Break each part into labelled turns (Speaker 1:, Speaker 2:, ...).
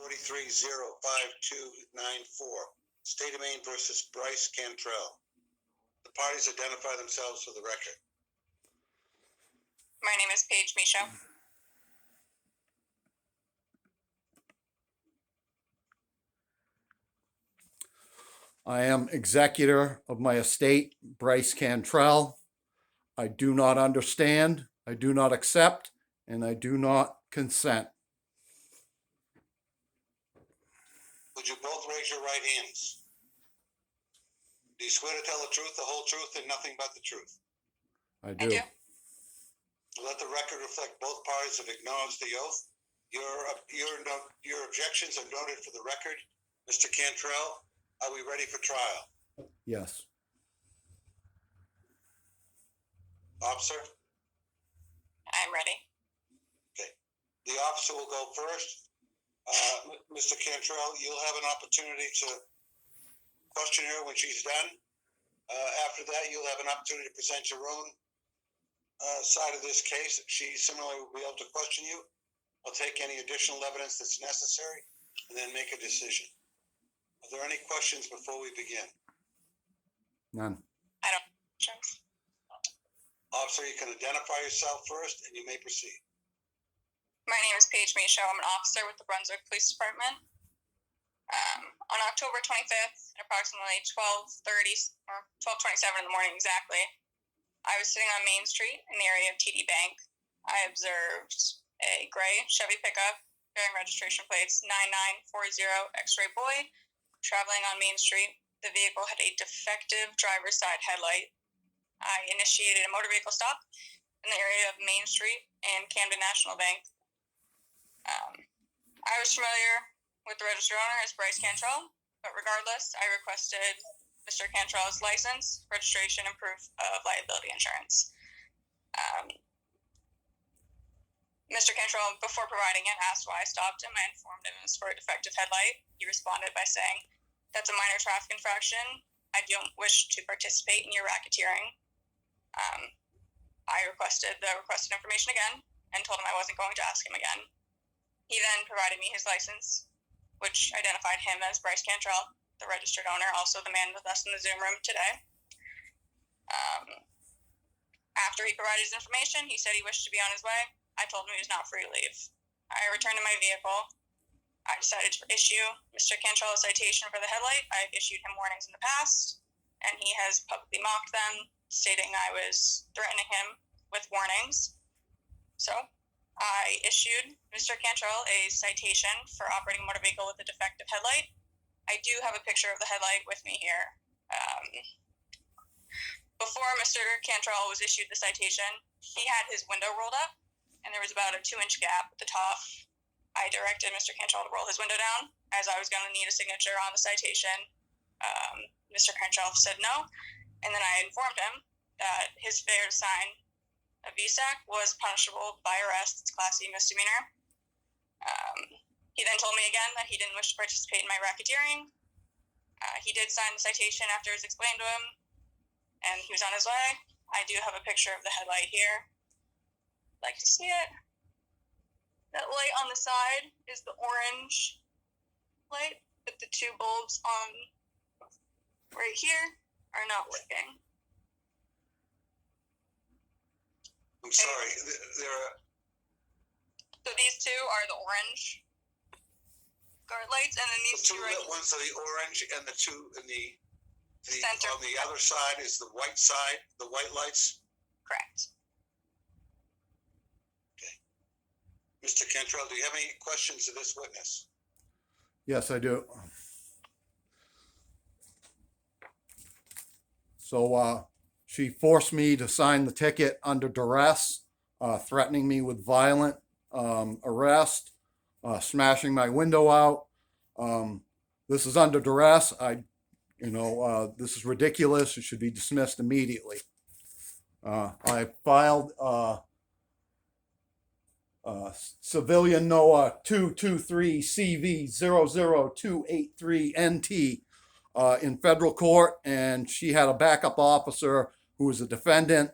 Speaker 1: 43-05294, State of Maine versus Bryce Cantrell. The parties identify themselves for the record.
Speaker 2: My name is Paige Michaud.
Speaker 3: I am executor of my estate, Bryce Cantrell. I do not understand, I do not accept, and I do not consent.
Speaker 1: Would you both raise your right hands? Do you swear to tell the truth, the whole truth, and nothing but the truth?
Speaker 3: I do.
Speaker 2: I do.
Speaker 1: Let the record reflect both parties have acknowledged the oath. Your objections are noted for the record. Mr. Cantrell, are we ready for trial?
Speaker 3: Yes.
Speaker 1: Officer?
Speaker 2: I'm ready.
Speaker 1: Okay. The officer will go first. Mr. Cantrell, you'll have an opportunity to question her when she's done. After that, you'll have an opportunity to present your own side of this case. She similarly will be able to question you. I'll take any additional evidence that's necessary and then make a decision. Are there any questions before we begin?
Speaker 3: None.
Speaker 2: I don't have questions.
Speaker 1: Officer, you can identify yourself first and you may proceed.
Speaker 2: My name is Paige Michaud. I'm an officer with the Brunswick Police Department. On October 25th, at approximately 12:30 or 12:27 in the morning exactly, I was sitting on Main Street in the area of TD Bank. I observed a gray Chevy pickup bearing registration plates 9940 X-Ray Boy traveling on Main Street. The vehicle had a defective driver's side headlight. I initiated a motor vehicle stop in the area of Main Street and Camden National Bank. I was familiar with the registered owner as Bryce Cantrell, but regardless, I requested Mr. Cantrell's license, registration, and proof of liability insurance. Mr. Cantrell, before providing it, asked why I stopped him. I informed him it was for a defective headlight. He responded by saying, "That's a minor traffic infraction. I don't wish to participate in your racketeering." I requested the requested information again and told him I wasn't going to ask him again. He then provided me his license, which identified him as Bryce Cantrell, the registered owner, also the man with us in the Zoom room today. After he provided his information, he said he wished to be on his way. I told him he was not free to leave. I returned to my vehicle. I decided to issue Mr. Cantrell a citation for the headlight. I've issued him warnings in the past, and he has publicly mocked them, stating I was threatening him with warnings. So I issued Mr. Cantrell a citation for operating a motor vehicle with a defective headlight. I do have a picture of the headlight with me here. Before Mr. Cantrell was issued the citation, he had his window rolled up, and there was about a 2-inch gap at the top. I directed Mr. Cantrell to roll his window down, as I was going to need a signature on the citation. Mr. Cantrell said no, and then I informed him that his failure to sign a VSAC was punishable by arrest. It's Class C misdemeanor. He then told me again that he didn't wish to participate in my racketeering. He did sign the citation after it was explained to him, and he was on his way. I do have a picture of the headlight here. Like to see it? That light on the side is the orange light, but the two bulbs on right here are not working.
Speaker 1: I'm sorry.
Speaker 2: So these two are the orange guard lights, and then these
Speaker 1: the two
Speaker 2: two right
Speaker 1: lit ones are the orange, and the two in the
Speaker 2: center.
Speaker 1: On the other side is the white side, the white lights.
Speaker 2: Correct.
Speaker 1: Okay. Mr. Cantrell, do you have any questions of this witness?
Speaker 3: Yes, I do. So she forced me to sign the ticket under duress, threatening me with violent arrest, smashing my window out. This is under duress. This is ridiculous. It should be dismissed immediately. I filed civilian NOAA 223 CV 00283 NT in federal court, and she had a backup officer who was a defendant.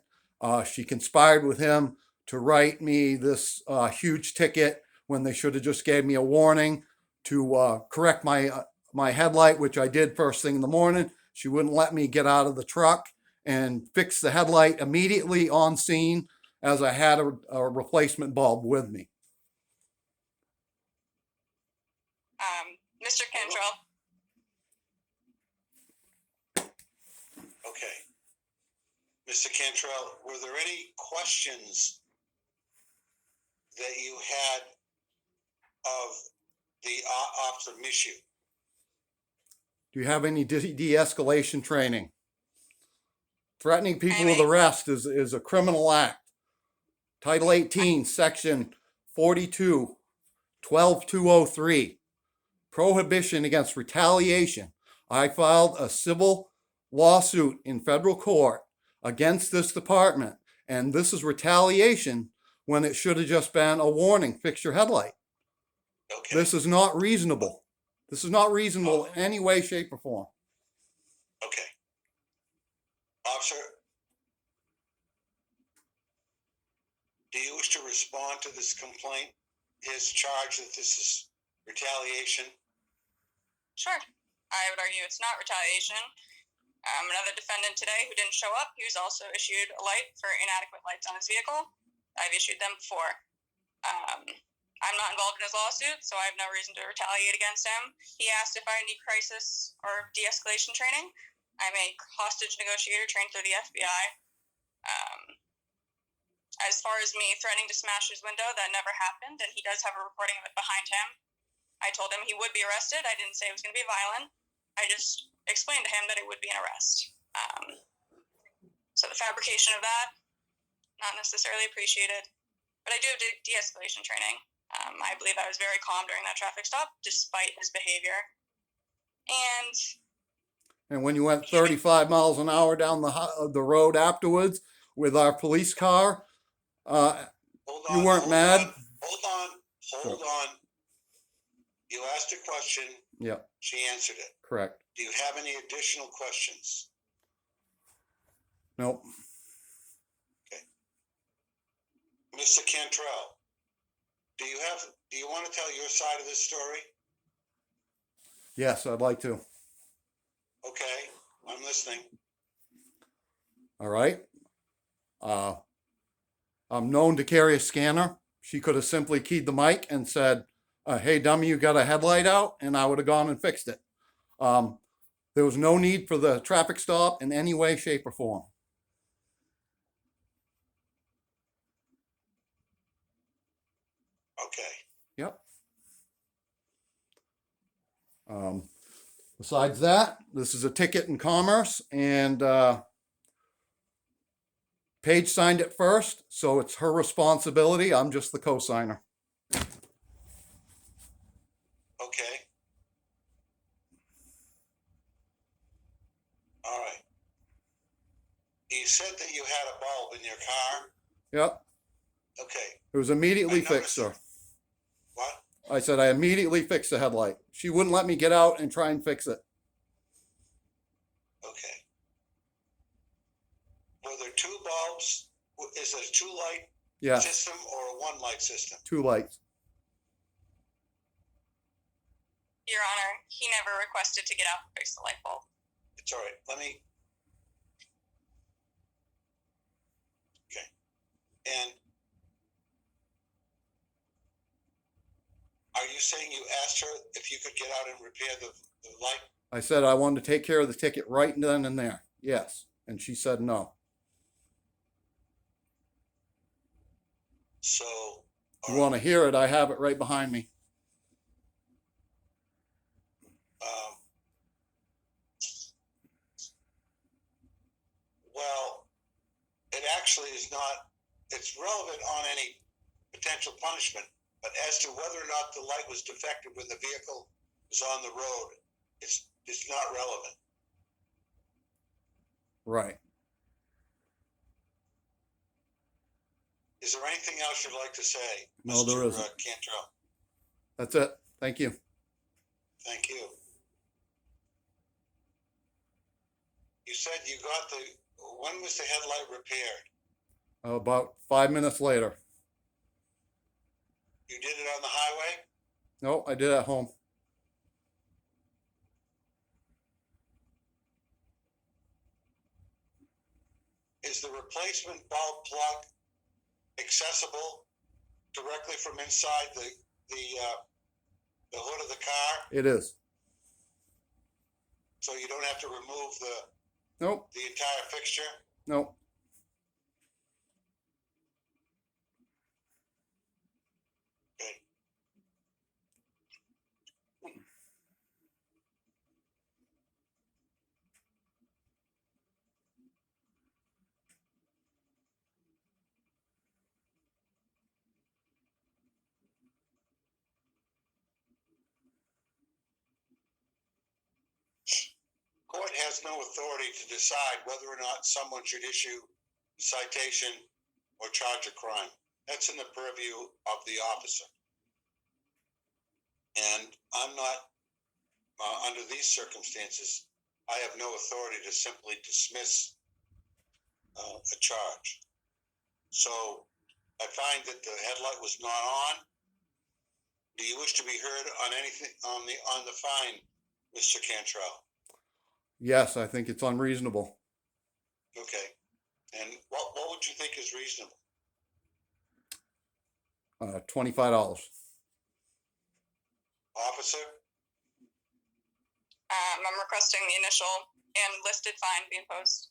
Speaker 3: She conspired with him to write me this huge ticket when they should have just gave me a warning. to correct my headlight, which I did first thing in the morning. She wouldn't let me get out of the truck and fix the headlight immediately on scene, as I had a replacement bulb with me.
Speaker 2: Mr. Cantrell,
Speaker 1: Okay. Mr. Cantrell, were there any questions that you had of the Officer Mishu?
Speaker 3: Do you have any de-escalation training? Threatening people with arrest is a criminal act. Title 18, Section 42, 12203. Prohibition against retaliation. I filed a civil lawsuit in federal court against this department, and this is retaliation when it should have just been a warning: fix your headlight.
Speaker 1: Okay.
Speaker 3: This is not reasonable. This is not reasonable in any way, shape, or form.
Speaker 1: Okay. Officer, do you wish to respond to this complaint? His charge that this is retaliation?
Speaker 2: sure. I would argue it's not retaliation. Another defendant today who didn't show up, he was also issued a light for inadequate lights on his vehicle. I've issued them before. I'm not involved in his lawsuit, so I have no reason to retaliate against him. He asked if I need crisis or de-escalation training. I'm a hostage negotiator trained through the FBI. As far as me threatening to smash his window, that never happened, and he does have a recording of it behind him. I told him he would be arrested. I didn't say it was going to be violent. I just explained to him that it would be an arrest. So the fabrication of that, not necessarily appreciated. But I do have de-escalation training. I believe I was very calm during that traffic stop, despite his behavior.
Speaker 3: And when you went 35 miles an hour down the road afterwards with our police car, you weren't mad?
Speaker 1: Hold on. You asked a question.
Speaker 3: Yep.
Speaker 1: She answered it.
Speaker 3: Correct.
Speaker 1: Do you have any additional questions?
Speaker 3: Nope.
Speaker 1: Okay. Mr. Cantrell, do you want to tell your side of this story?
Speaker 3: Yes, I'd like to.
Speaker 1: Okay, I'm listening.
Speaker 3: All right. I'm known to carry a scanner. She could have simply keyed the mic and said, hey, dummy, you got a headlight out, and I would have gone and fixed it. There was no need for the traffic stop in any way, shape, or form.
Speaker 1: Okay.
Speaker 3: Yep. Besides that, this is a ticket in commerce, and Paige signed it first, so it's her responsibility. I'm just the co-signer.
Speaker 1: Okay. All right. You said that you had a bulb in your car?
Speaker 3: Yep.
Speaker 1: Okay.
Speaker 3: It was immediately fixed, sir.
Speaker 1: What?
Speaker 3: I said I immediately fixed the headlight. She wouldn't let me get out and try and fix it.
Speaker 1: Okay. Were there two bulbs? Is it a two-light
Speaker 3: Yes,
Speaker 1: system or a one-light system?
Speaker 3: 2 lights.
Speaker 2: Your Honor, he never requested to get out and fix the light bulb.
Speaker 1: It's all right. Okay. And are you saying you asked her if you could get out and repair the light?
Speaker 3: I said I wanted to take care of the ticket right then and there. Yes. And she said no.
Speaker 1: So.
Speaker 3: You want to hear it? I have it right behind me.
Speaker 1: Well, it actually is not, it's relevant on any potential punishment, but as to whether or not the light was defective when the vehicle was on the road, it's not relevant.
Speaker 3: Right.
Speaker 1: Is there anything else you'd like to say?
Speaker 3: No, there isn't.
Speaker 1: Cantrell?
Speaker 3: That's it. Thank you.
Speaker 1: Thank you. You said you got when was the headlight repaired?
Speaker 3: About 5 minutes later.
Speaker 1: You did it on the highway?
Speaker 3: No, I did at home.
Speaker 1: replacement bulb plug accessible directly from inside the hood of the car,
Speaker 3: It is.
Speaker 1: so you don't have to remove
Speaker 3: Nope.
Speaker 1: the entire fixture?
Speaker 3: Nope.
Speaker 1: Okay. Court has no authority to decide whether or not someone should issue a citation or charge a crime. That's in the purview of the officer. And I'm not, under these circumstances, I have no authority to simply dismiss a charge. So I find that the headlight was not on. Do you wish to be heard on anything on the fine, Mr. Cantrell?
Speaker 3: Yes, I think it's unreasonable.
Speaker 1: Okay. And what would you think is reasonable?
Speaker 3: $25.
Speaker 1: Officer?
Speaker 2: I'm requesting the initial and listed fine be imposed.